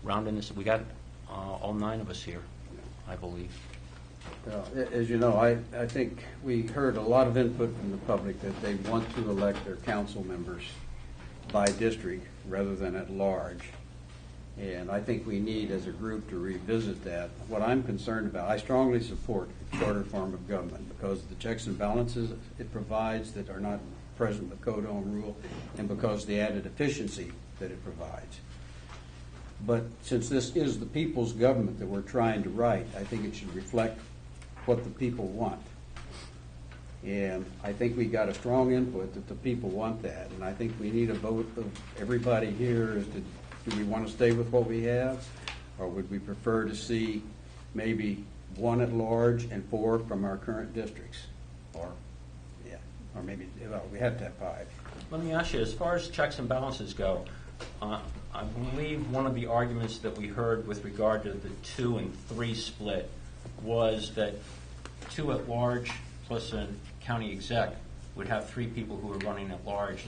rounding this. We got all 9 of us here, I believe. Well, as you know, I think we heard a lot of input from the public that they want to elect their council members by district rather than at large. And I think we need, as a group, to revisit that. What I'm concerned about, I strongly support a charter form of government because of the checks and balances it provides that are not present with Code Home Rule, and because of the added efficiency that it provides. But since this is the people's government that we're trying to write, I think it should reflect what the people want. And I think we got a strong input that the people want that. And I think we need a vote of everybody here as to, do we want to stay with what we have? Or would we prefer to see maybe 1 at large and 4 from our current districts? Or, yeah, or maybe, well, we have to have 5. Let me ask you, as far as checks and balances go, I believe one of the arguments that we heard with regard to the 2 and 3 split was that 2 at large plus a county exec would have 3 people who are running at large,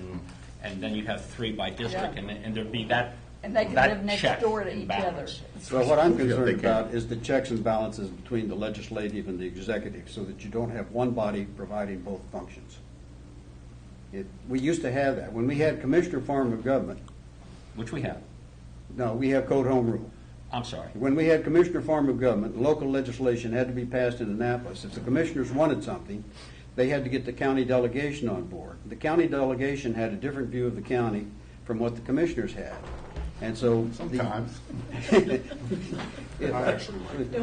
and then you'd have 3 by district, Yeah. and there'd be that. And they could that live next check door to and each balance. other. So what I'm concerned about is the checks and balances between the legislative and the executive, so that you don't have one body providing both functions. We used to have that. When we had commissioner form of government, Which we have. no, we have Code Home Rule. I'm sorry. When we had commissioner form of government, local legislation had to be passed in Annapolis. If the commissioners wanted something, they had to get the county delegation on board. The county delegation had a different view of the county from what the commissioners had. And so Sometimes. Don't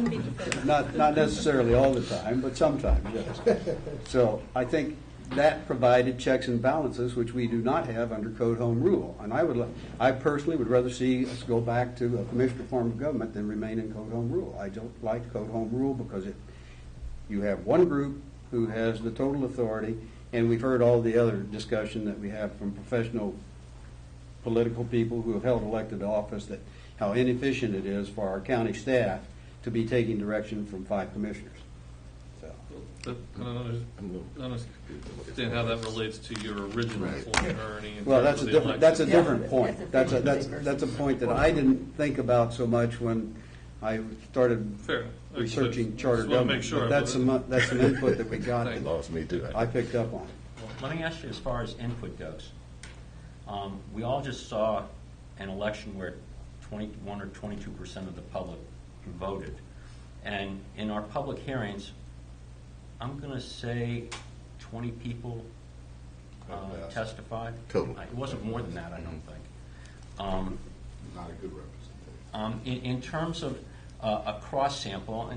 be defensive. not necessarily all the time, but sometimes, yes. So I think that provided checks and balances, which we do not have under Code Home Rule. And I personally would rather see us go back to a commissioner form of government than remain in Code Home Rule. I don't like Code Home Rule because you have one group who has the total authority, and we've heard all the other discussion that we have from professional political people who have held elected office, that how inefficient it is for our county staff to be taking direction from 5 commissioners. So. But I don't understand how that relates to your original point, Ernie. in Well, terms that's of a the different. That's a election. different point. That's a point that I didn't think about so much when I started Fair. researching charter Just wanna government. make sure. But that's some input that we got. Thank that you. Lost me too. I picked up on. Well, let me ask you, as far as input goes, we all just saw an election where 21 or 22% of the public voted. And in our public hearings, I'm going to say 20 people testified. Total. It wasn't more than that, I don't think. Not a good representation. In terms of a cross sample,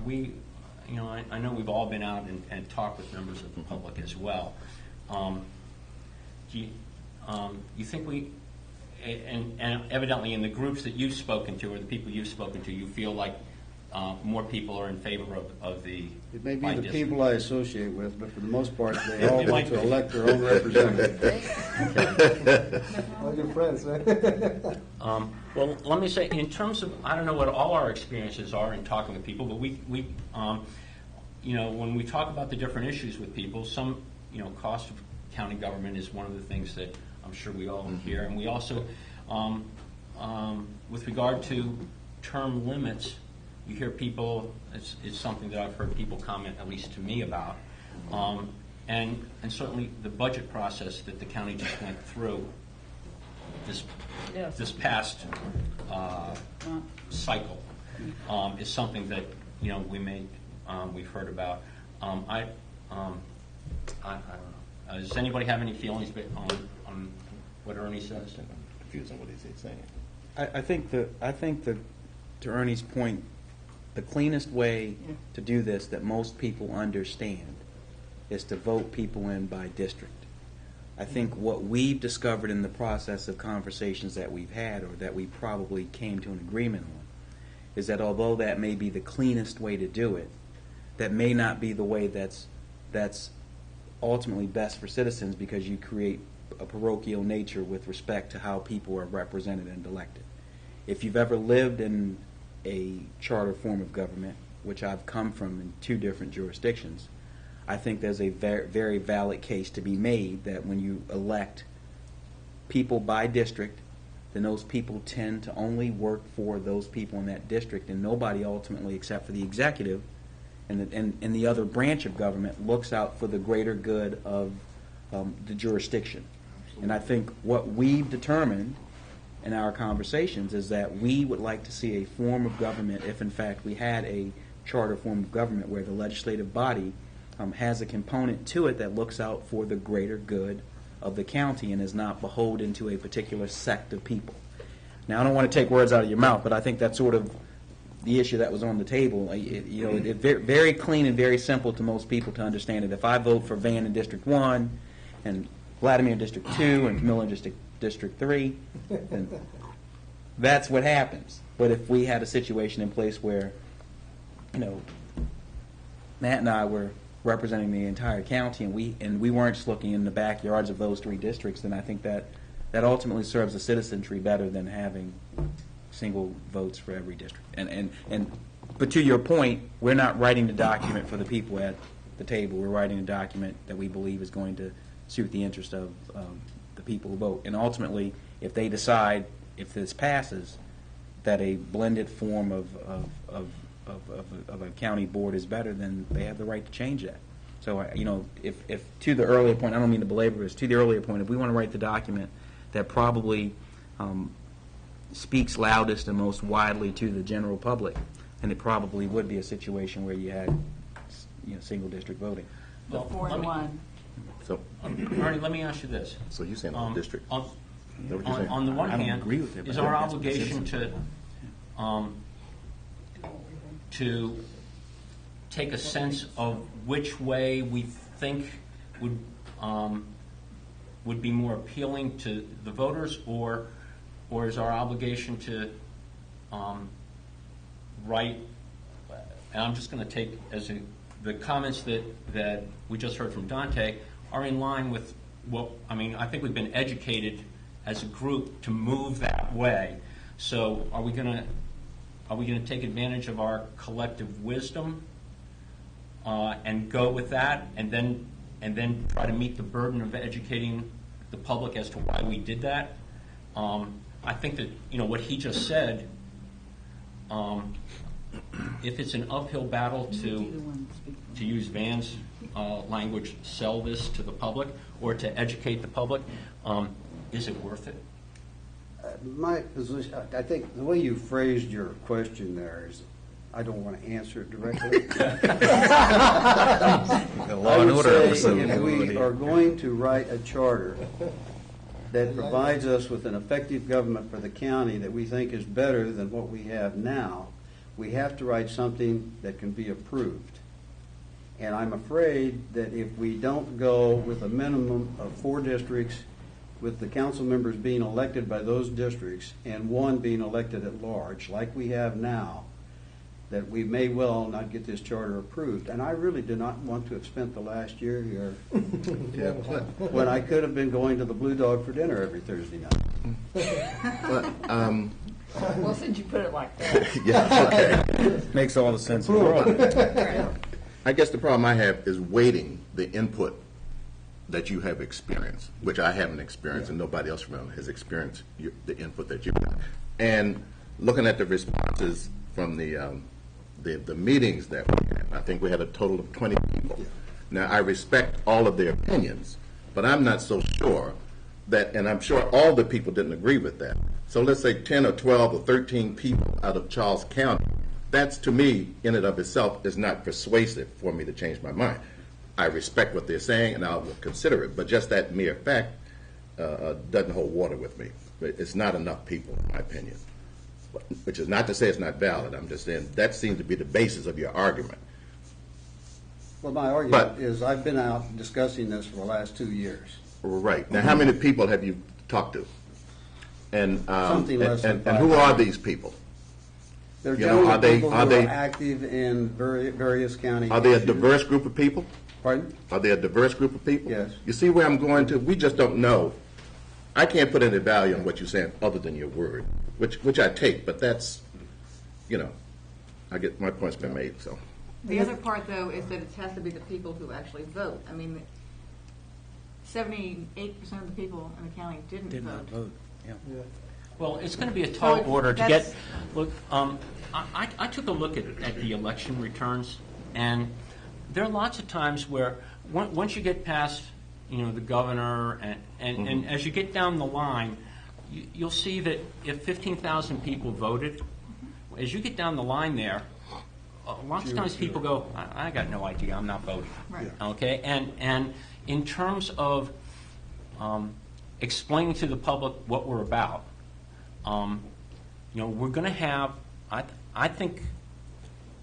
we, I know we've all been out and talked with members of the public as well. Do you think we, and evidently in the groups that you've spoken to or the people you've spoken to, you feel like more people are in favor of the It may be by the district? people I associate with, but for the most part, they all want to elect their own representative. All your friends, right? Well, let me say, in terms of, I don't know what all our experiences are in talking with people, but we when we talk about the different issues with people, some, cost of county government is one of the things that I'm sure we all hear. And we also, with regard to term limits, you hear people, it's something that I've heard people comment, at least to me, about. And certainly the budget process that the county just went through this past cycle is something that we've heard about. I don't know. Does anybody have any feelings on what Ernie says? I'm confused on what he's saying. I think that to Ernie's point, the cleanest way to do this that most people understand is to vote people in by district. I think what we've discovered in the process of conversations that we've had, or that we probably came to an agreement on, is that although that may be the cleanest way to do it, that may not be the way that's ultimately best for citizens, because you create a parochial nature with respect to how people are represented and elected. If you've ever lived in a charter form of government, which I've come from in 2 different jurisdictions, I think there's a very, very valid case to be made that when you elect people by district, then those people tend to only work for those people in that district, and nobody ultimately, except for the executive and the other branch of government, looks out for the greater good of the jurisdiction. And I think what we've determined in our conversations is that we would like to see a form of government, if in fact we had a charter form of government where the legislative body has a component to it that looks out for the greater good of the county and is not beholden to a particular sect of people. Now, I don't want to take words out of your mouth, but I think that's sort of the issue that was on the table. It's very clean and very simple to most people to understand it. If I vote for Van in District 1 and Vladimir in District 2 and Miller in District 3, then that's what happens. But if we had a situation in place where, Matt and I were representing the entire county, and we weren't just looking in the backyards of those 3 districts, then I think that ultimately serves the citizenry better than having single votes for every district. But to your point, we're not writing the document for the people at the table. We're writing a document that we believe is going to suit the interest of the people who vote. And ultimately, if they decide, if this passes, that a blended form of a county board is better, then they have the right to change that. So, if to the earlier point, I don't mean to belabor this, to the earlier point, if we want to write the document that probably speaks loudest and most widely to the general public, and it probably would be a situation where you had, single district voting. The 4-1. So, Ernie, let me ask you this. so you're saying all districts? On, Is that what you're saying? on the one I don't hand, agree with it, but is I our think that's what obligation citizens to take a sense of which way we think would be more appealing to the voters, or is our obligation to write? And I'm just going to take the comments that we just heard from Dante are in line with what I think we've been educated as a group to move that way. So are we going to take advantage of our collective wisdom and go with that, and then try to meet the burden of educating the public as to why we did that? I think that what he just said. If it's an uphill battle to use Van's language, sell this to the public or to educate the public, is it worth it? My position, I think the way you phrased your question there is, I don't want to answer it directly. Law and Order episode. If we are going to write a charter that provides us with an effective government for the county that we think is better than what we have now, we have to write something that can be approved. And I'm afraid that if we don't go with a minimum of 4 districts, with the council members being elected by those districts and 1 being elected at large, like we have now, that we may well not get this charter approved. And I really do not want to have spent the last year here when I could have been going to the Blue Dog for dinner every Thursday night. Well, since you put it like that. Yeah, okay. Makes all the sense in the world. I guess the problem I have is weighting the input that you have experienced, which I haven't experienced, and nobody else around has experienced the input that you have. And looking at the responses from the meetings that we had, I think we had a total of 20 people. Now, I respect all of their opinions, but I'm not so sure that, and I'm sure all the people didn't agree with that. So let's say 10 or 12 or 13 people out of Charles County. That's, to me, in and of itself, is not persuasive for me to change my mind. I respect what they're saying, and I will consider it, but just that mere fact doesn't hold water with me. It's not enough people, in my opinion. Which is not to say it's not valid. I'm just saying that seems to be the basis of your argument. Well, my argument is I've been out discussing this for the last 2 years. Right. Now, how many people have you talked to? And Something less than and who 500. are these people? They're You know, generally people who are they- are active in various county Are they a issues. diverse group of people? Pardon? Are they a diverse group of people? Yes. You see where I'm going to? We just don't know. I can't put any value on what you're saying other than your word, which I take, but that's, I get my point's been made, so. The other part, though, is that it has to be the people who actually vote. I mean, 78% of the people in the county didn't Did vote. not vote. Yeah. Well, it's going to be a tall So order to that's- get, look, I took a look at the election returns, and there are lots of times where, once you get past, the governor, and as you get down the line, you'll see that if 15,000 people voted, as you get down the line there, lots of times people go, I got no idea, I'm not voting. Right. Okay, and in terms of explaining to the public what we're about, we're going to have. I think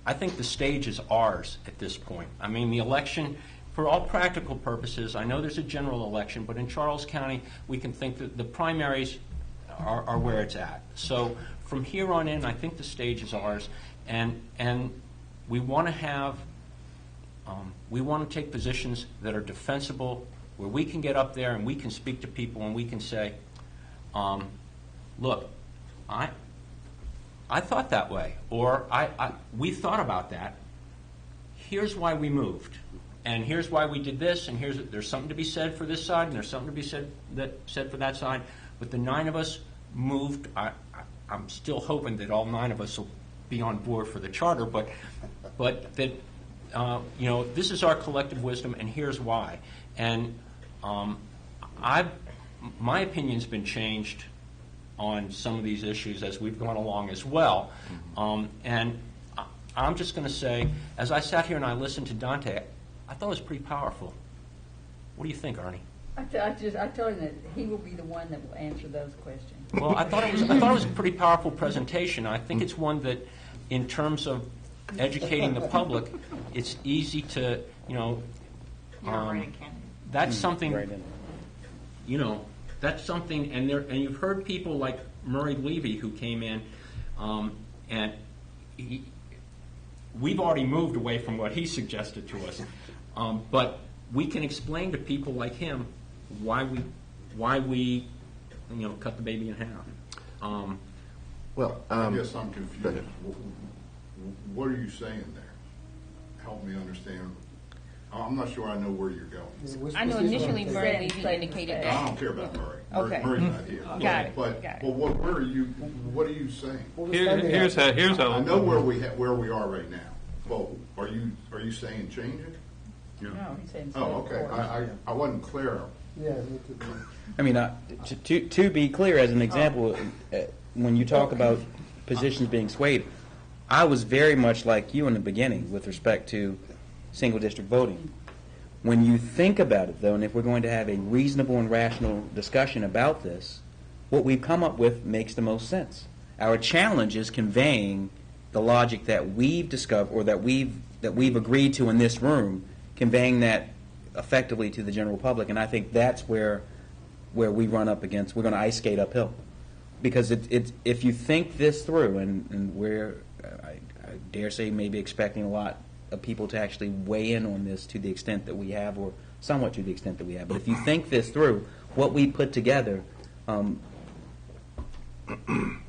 the stage is ours at this point. I mean, the election, for all practical purposes, I know there's a general election, but in Charles County, we can think that the primaries are where it's at. So from here on in, I think the stage is ours, and we want to have. We want to take positions that are defensible, where we can get up there and we can speak to people and we can say, look, I thought that way, or we thought about that. Here's why we moved, and here's why we did this, and there's something to be said for this side, and there's something to be said for that side. But the 9 of us moved. I'm still hoping that all 9 of us will be on board for the charter, but that this is our collective wisdom, and here's why. And my opinion's been changed on some of these issues as we've gone along as well. And I'm just going to say, as I sat here and I listened to Dante, I thought it was pretty powerful. What do you think, Ernie? I told him that he will be the one that will answer those questions. Well, I thought it was a pretty powerful presentation. I think it's one that, in terms of educating the public, it's easy to, that's something, Right in. That's something, and you've heard people like Murray Levy who came in, and we've already moved away from what he suggested to us, but we can explain to people like him why we cut the baby in half. I guess I'm confused. What are you saying there? Help me understand. I'm not sure I know where you're going. I know initially Murray Levy indicated I that. don't care about Murray. Okay. Murray's not here. Got it. But Got it. what are you saying? Here's how. I know where we are right now. But are you saying change it? No, he said. Oh, okay. I wasn't clear. Yeah, me too. I mean, to be clear, as an example, when you talk about positions being swayed, I was very much like you in the beginning with respect to single district voting. When you think about it, though, and if we're going to have a reasonable and rational discussion about this, what we've come up with makes the most sense. Our challenge is conveying the logic that we've discovered, or that we've agreed to in this room, conveying that effectively to the general public, and I think that's where we run up against. We're going to ice skate uphill, because it's if you think this through, and we're I dare say maybe expecting a lot of people to actually weigh in on this to the extent that we have, or somewhat to the extent that we have. But if you think this through, what we put together,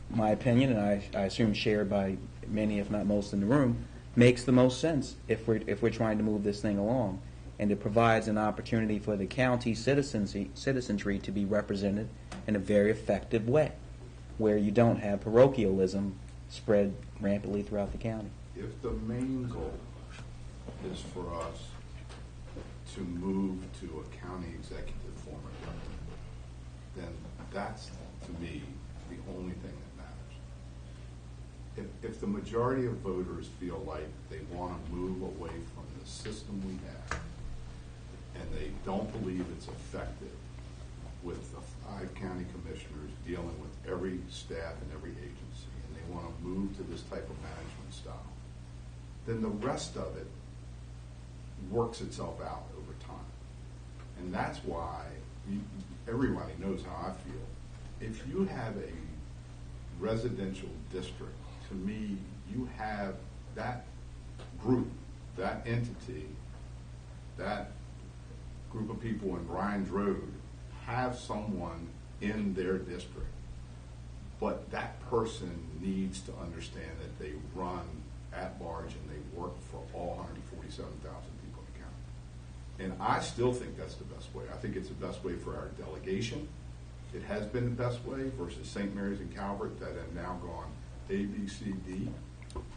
my opinion, and I assume shared by many, if not most, in the room, makes the most sense if we're trying to move this thing along. And it provides an opportunity for the county citizenry to be represented in a very effective way, where you don't have parochialism spread rampantly throughout the county. If the main goal is for us to move to a county executive form of government, then that's, to me, the only thing that matters. If the majority of voters feel like they want to move away from the system we have, and they don't believe it's effective with the 5 county commissioners dealing with every staff and every agency, and they want to move to this type of management style, then the rest of it works itself out over time. And that's why everybody knows how I feel. If you have a residential district, to me, you have that group, that entity, that group of people in Bryan's Road have someone in their district. But that person needs to understand that they run at large and they work for all 147,000 people in the county. And I still think that's the best way. I think it's the best way for our delegation. it has been the best way versus St. Mary's and Calvert that have now gone A, B, C, D.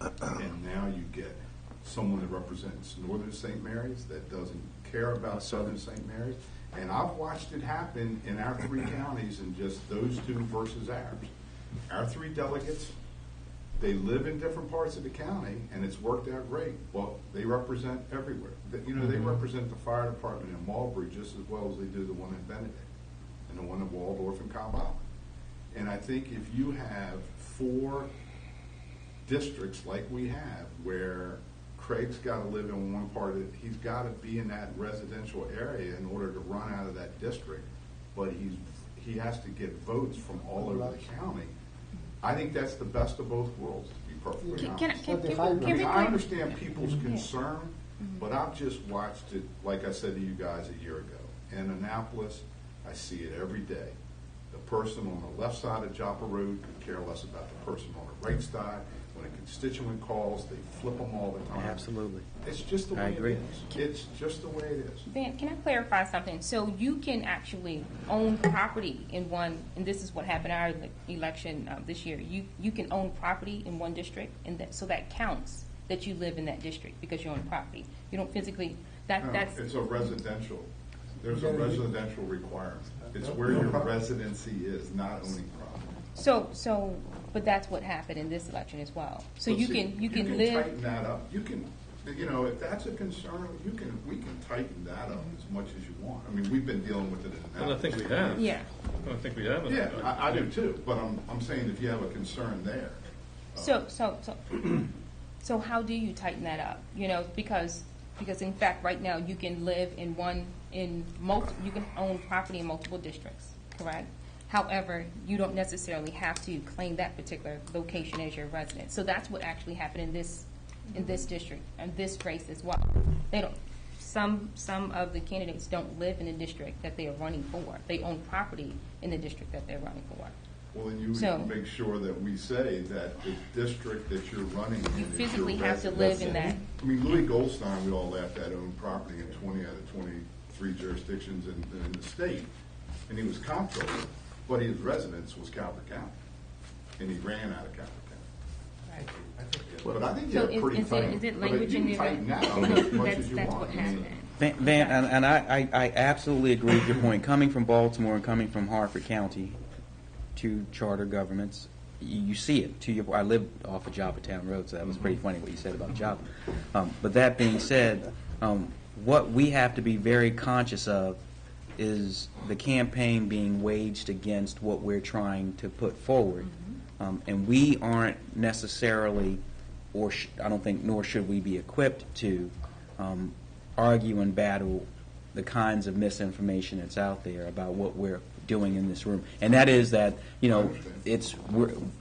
And now you get someone that represents Northern St. Mary's that doesn't care about Southern St. Mary's. And I've watched it happen in our 3 counties in just those 2 versus ours. Our 3 delegates, they live in different parts of the county, and it's worked out great. Well, they represent everywhere. They represent the fire department in Marlbury just as well as they do the one in Benedict and the one in Waldorf and Cobb Island. And I think if you have 4 districts like we have, where Craig's got to live in one part of it, he's got to be in that residential area in order to run out of that district, but he has to get votes from all over the county. I think that's the best of both worlds, to be perfectly honest. I understand people's concern, but I've just watched it, like I said to you guys a year ago. In Annapolis, I see it every day. The person on the left side of Joppa Road could care less about the person on the right side. When a constituent calls, they flip them all the time. Absolutely. It's just the way it is. It's just the way it is. Van, can I clarify something? So you can actually own property in one, and this is what happened in our election this year. You can own property in one district, and so that counts that you live in that district because you own property. You don't physically. That's. It's a residential. There's a residential requirement. It's where your residency is, not owning property. So, but that's what happened in this election as well. So you can live. Tighten that up. You can, if that's a concern, we can tighten that up as much as you want. I mean, we've been dealing with it in And I think we have. Yeah. I think we have. Yeah, I do too. But I'm saying if you have a concern there. So how do you tighten that up? Because in fact right now you can live you can own property in multiple districts, correct? However, you don't necessarily have to claim that particular location as your residence. So that's what actually happened in this district and this race as well. They don't. Some of the candidates don't live in the district that they are running for. They own property in the district that they're running for. Well, then you need to make sure that we say that the district that you're running in, you physically have to live in that. I mean, Louis Goldstein, we all laughed at, owned property in 20 out of 23 jurisdictions in the state, and he was comptroller, but his residence was Calvert County, and he ran out of Calvert County. Right. But I think you're pretty tight. Is it language in there? Tighten that up as much as you That's want. what happened. Van, and I absolutely agree with your point. Coming from Baltimore and coming from Harford County, 2 charter governments, you see it. I lived off of Joppatown Road, so that was pretty funny what you said about Joppa. But that being said, what we have to be very conscious of is the campaign being waged against what we're trying to put forward. And we aren't necessarily, I don't think, nor should we be equipped to argue and battle the kinds of misinformation that's out there about what we're doing in this room. And that is that, the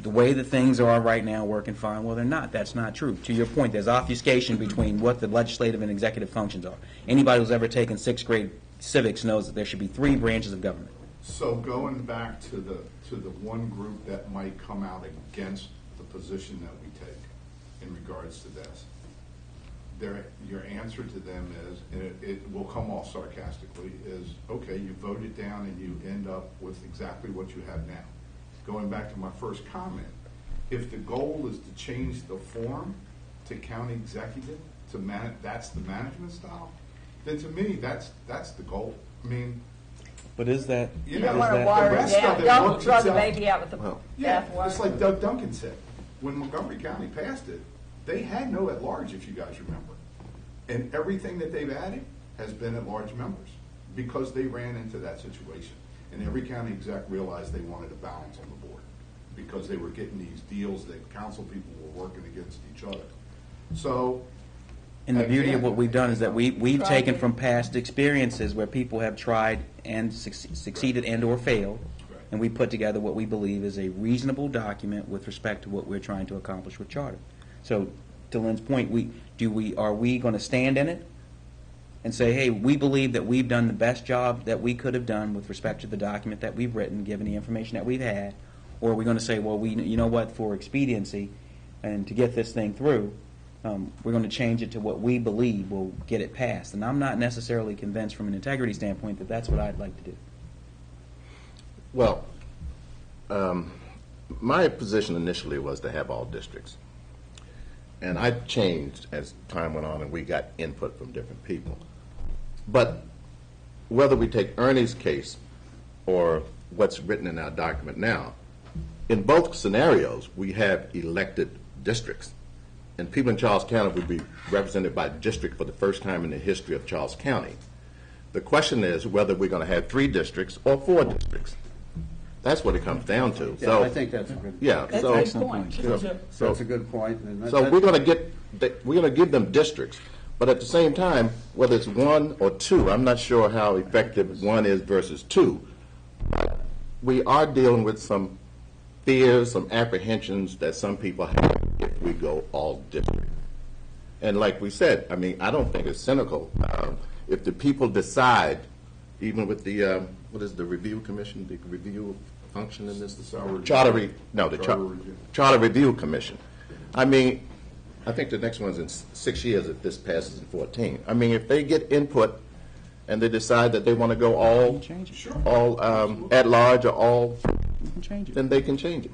way that things are right now working fine. Well, they're not. That's not true. To your point, there's obfuscation between what the legislative and executive functions are. Anybody who's ever taken 6th grade civics knows that there should be 3 branches of government. So going back to the one group that might come out against the position that we take in regards to this, your answer to them is, and it will come off sarcastically, is, okay, you vote it down and you end up with exactly what you have now. Going back to my first comment, if the goal is to change the form to county executive, that's the management style, then to me, that's the goal. I mean, but is that? You don't want to water it down. Don't throw the baby out with the bathwater. It's like Doug Duncan said. When Montgomery County passed it, they had no at-large, if you guys remember. And everything that they've added has been at-large members because they ran into that situation. And every county exec realized they wanted a balance on the board because they were getting these deals that council people were working against each other. So, and the beauty of what we've done is that we've taken from past experiences where people have tried and succeeded and or failed, and we put together what we believe is a reasonable document with respect to what we're trying to accomplish with charter. So, to Lynn's point, are we going to stand in it and say, hey, we believe that we've done the best job that we could have done with respect to the document that we've written, given the information that we've had, or are we going to say, well, you know what, for expediency and to get this thing through, we're going to change it to what we believe will get it passed. And I'm not necessarily convinced from an integrity standpoint that that's what I'd like to do. Well, my position initially was to have all districts. And I changed as time went on and we got input from different people. But whether we take Ernie's case or what's written in our document now, in both scenarios, we have elected districts. And people in Charles County would be represented by district for the first time in the history of Charles County. The question is whether we're going to have 3 districts or 4 districts. That's what it comes down to. Yeah, So I think that's a good. yeah, That's so a good point. That's a good point. And that- so that- we're going to give them districts, but at the same time, whether it's 1 or 2, I'm not sure how effective 1 is versus 2. But we are dealing with some fears, some apprehensions that some people have if we go all district. And like we said, I mean, I don't think it's cynical. If the people decide, even with the what is the review commission, the review function in this? Charter Review Commission. I mean, I think the next one's in 6 years if this passes in 14. I mean, if they get input and they decide that they want to go all at large or all, then they can change it.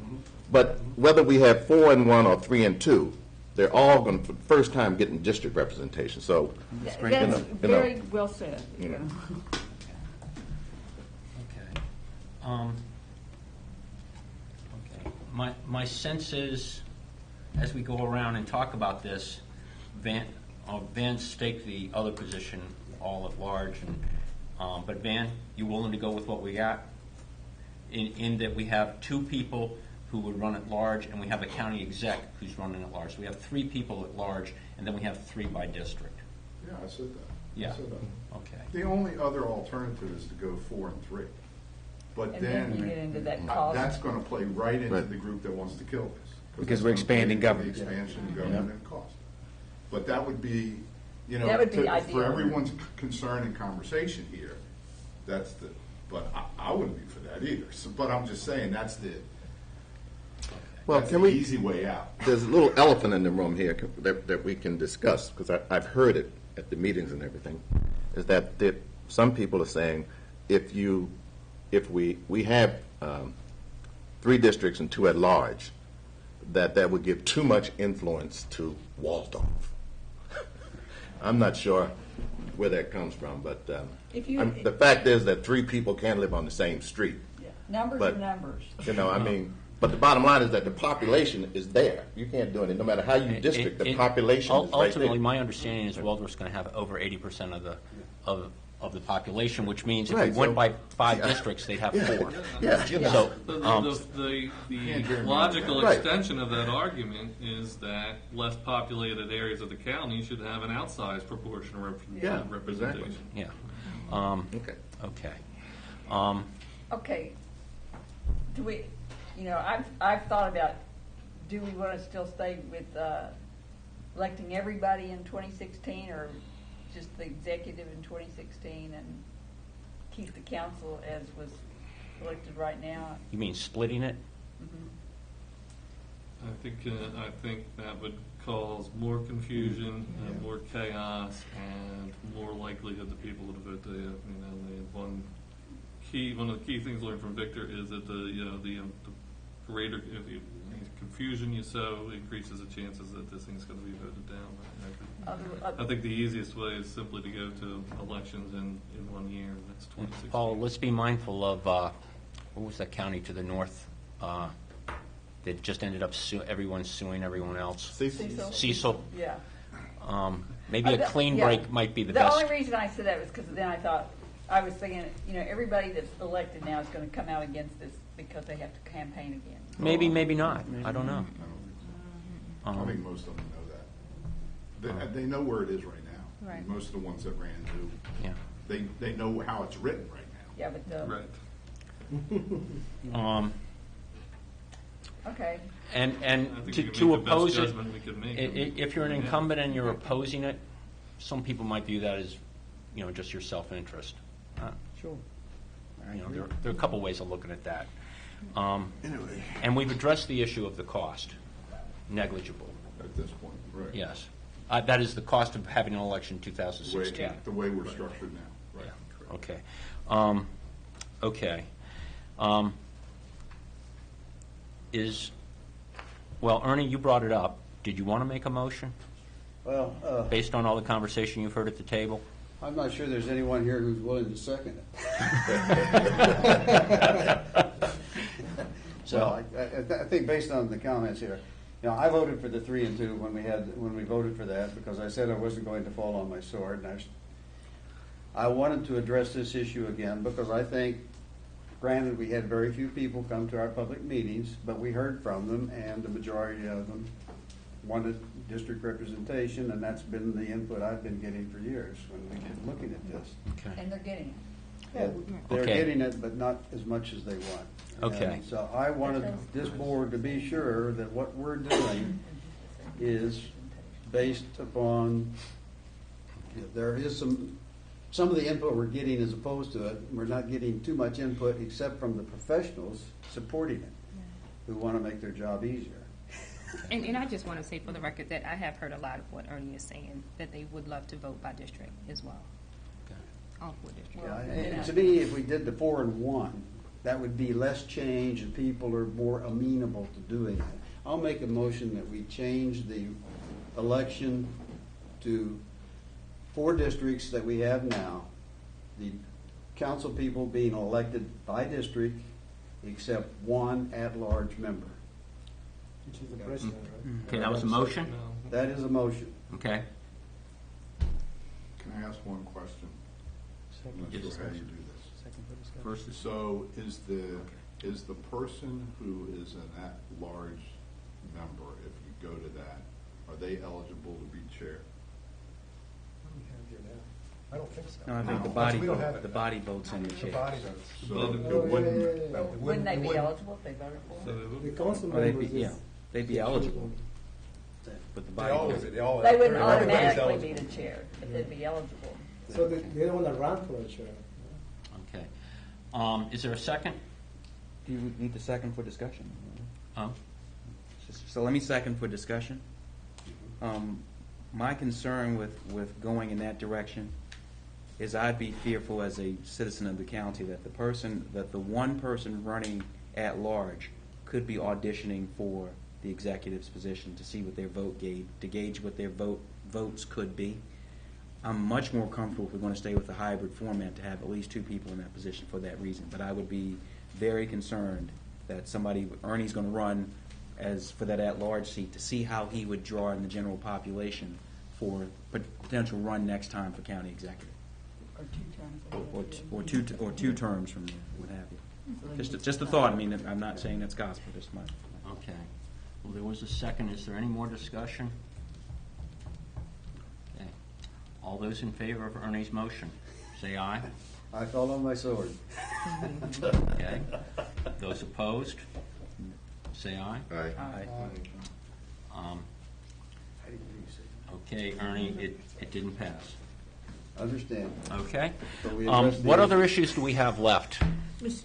But whether we have 4 and 1 or 3 and 2, they're all going to, for the first time, getting district representation. So, That's you know, very well said. you know. Okay. Okay. My sense is, as we go around and talk about this, Van staked the other position all at large, and but Van, you willing to go with what we got? In that we have 2 people who would run at large, and we have a county exec who's running at large. So we have 3 people at large, and then we have 3 by district. Yeah, I said that. Yeah. I said that. Okay. The only other alternative is to go 4 and 3. But And then you get into that cost. that's going to play right into Right. the group that wants to kill this. Because it's we're gonna play expanding into government. The expansion of government and cost. But that would be, you know, That would be for ideal. everyone's concern and conversation here, that's the, but I wouldn't be for that either. So, but I'm just saying, that's the, Well, that's can the we? easy way out. There's a little elephant in the room here that we can discuss, because I've heard it at the meetings and everything, is that some people are saying if we have 3 districts and 2 at large, that would give too much influence to Waldorf. I'm not sure where that comes from, but If you- the fact is that 3 people can't live on the same street. Yeah. Numbers But- are numbers. You know, I mean, but the bottom line is that the population is there. You can't do it. No matter how you district, the population is right Ultimately, there. my understanding is Waldorf's going to have over 80% of the population, which means if Right, we went so- by 5 districts, they'd have 4. Yeah. So, The logical Right. extension of that argument is that less populated areas of the county should have an outsized proportion of Yeah, representation. yeah. Okay. Okay. Okay. Do we, I've thought about, do we want to still stay with electing everybody in 2016 or just the executive in 2016 and keep the council as was elected right now? You mean splitting it? I think that would cause more confusion, more chaos, and more likelihood that people would vote the one of the key things learned from Victor is that the greater confusion you sow increases the chances that this thing's going to be voted down. I think the easiest way is simply to go to elections in 1 year, and that's 2016. Paul, let's be mindful of, what was that county to the north that just ended up everyone's suing everyone else? Cecil. Yeah. Maybe a clean break might be the best. The only reason I said that was because then I was thinking, everybody that's elected now is going to come out against this because they have to campaign again. Maybe not. I don't know. I think most of them know that. They know where it is right now. Right. Most of the ones that ran do. Yeah. They know how it's written right now. Yeah, but Right. Okay. And I think we can to make the best oppose it, judgment we can make. if you're an incumbent and you're opposing it, some people might view that as, just your self-interest. Sure. There are a couple ways of looking at that. And we've addressed the issue of the cost, negligible. At this point, right. Yes. That is the cost of having an election in 2016. The way we're structured now, right. Yeah. Okay. Okay. Well, Ernie, you brought it up. Did you want to make a motion Well, based on all the conversation you've heard at the table? I'm not sure there's anyone here who's willing to second it. So I think based on the comments here, I voted for the 3 and 2 when we voted for that, because I said I wasn't going to fall on my sword. And I wanted to address this issue again because I think, granted, we had very few people come to our public meetings, but we heard from them, and the majority of them wanted district representation, and that's been the input I've been getting for years when we've been looking at this. Okay. And they're getting it. They're Okay. getting it, but not as much as they want. Okay. And so I wanted this board to be sure that what we're doing is based upon, there is some of the input we're getting as opposed to it. We're not getting too much input except from the professionals supporting it, who want to make their job easier. And I just want to say for the record that I have heard a lot of what Ernie is saying, that they would love to vote by district as well. All 4 districts. Yeah, and to me, if we did the 4 and 1, that would be less change and people are more amenable to doing it. I'll make a motion that we change the election to 4 districts that we have now, the council people being elected by district, except 1 at-large member. Which is the president, right? Okay, that was a motion? No. That is a motion. Okay. Can I ask one question? I'm not Yes. sure how you do this. First is So is the person who is an at-large member, if you go to that, are they eligible to be chair? I don't think so. No, I think No. the body We don't have vote, it. the body votes in the The chair. body does. So Well, it No, wouldn't, Wouldn't they be wouldn't- eligible if they voted for So it? they The would- council Well, they'd members be, is. they'd be eligible, but the They body always, vote. they all. They wouldn't everybody's automatically be eligible. the chair, but they'd be eligible. So they don't want to run for the chair. Okay. Is there a second? Do you need the second for discussion? Oh, So let me second for discussion. My concern with going in that direction is I'd be fearful as a citizen of the county that the one person running at large could be auditioning for the executive's position to see what their vote to gauge what their votes could be. I'm much more comfortable if we're going to stay with the hybrid format to have at least 2 people in that position for that reason. But I would be very concerned that Ernie's going to run for that at-large seat to see how he would draw in the general population for potential run next time for county executive, Or 2 terms. or two terms from there, what have you. Just a thought. I mean, I'm not saying that's gospel. Just my. okay. Well, there was a second. Is there any more discussion? Okay. All those in favor of Ernie's motion, say aye. I fell on my sword. Okay. Those opposed, say aye. Aye. Okay, Ernie, it didn't pass. Understand. Okay. So we What addressed the other issue. issues do we have left?